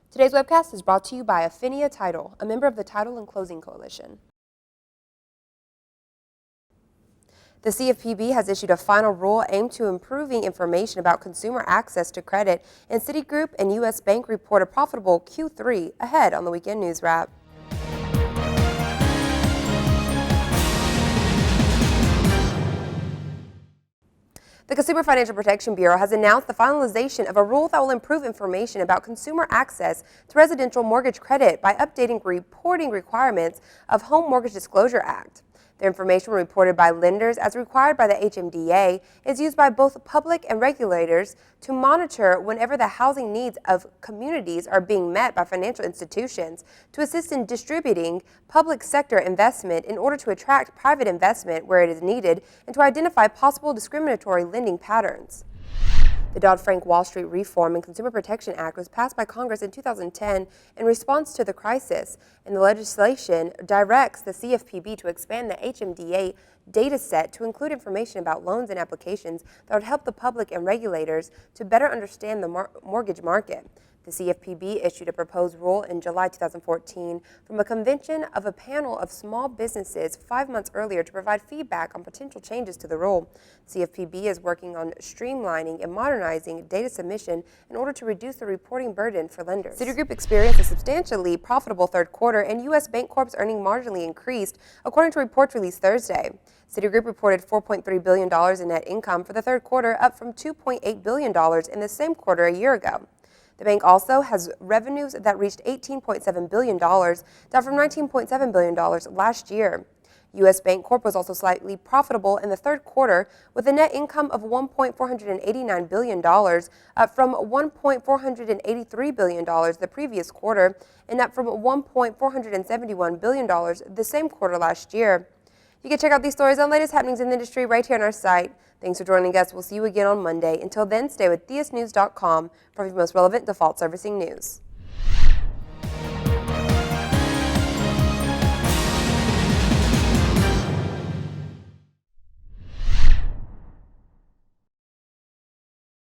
Today's webcast is brought to you by Affinia Title, a member of the Title and Closing Coalition. The CFPB has issued a final rule aimed to improving information about consumer access to credit, and Citigroup and U.S. Bank report a profitable Q3 ahead on the Weekend News Wrap. The Consumer Financial Protection Bureau has announced the finalization of a rule that will improve information about consumer access to residential mortgage credit by updating reporting requirements of Home Mortgage Disclosure Act. The information reported by lenders as required by the HMDA is used by both public and regulators to monitor whenever the housing needs of communities are being met by financial institutions, to assist in distributing public sector investment in order to attract private investment where it is needed, and to identify possible discriminatory lending patterns. The Dodd-Frank Wall Street Reform and Consumer Protection Act was passed by Congress in 2010 in response to the crisis, and the legislation directs the CFPB to expand the HMDA dataset to include information about loans and applications that would help the public and regulators to better understand the mortgage market. The CFPB issued a proposed rule in July 2014 from a convention of a panel of small businesses 5 months earlier to provide feedback on potential changes to the rule. CFPB is working on streamlining and modernizing data submission in order to reduce the reporting burden for lenders. Citigroup experienced a substantially profitable third quarter, and U.S. Bancorp's earnings marginally increased, according to reports released Thursday. Citigroup reported $4.3 billion in net income for the third quarter, up from $2.8 billion in the same quarter a year ago. The bank also has revenues that reached $18.7 billion, down from $19.7 billion last year. U.S. Bancorp was also slightly profitable in the third quarter, with a net income of $1.489 billion, up from $1.483 billion the previous quarter, and up from $1.471 billion the same quarter last year. You can check out these stories on latest happenings in the industry right here on our site. Thanks for joining us. We'll see you again on Monday. Until then, stay with DSNews.com for the most relevant default servicing news.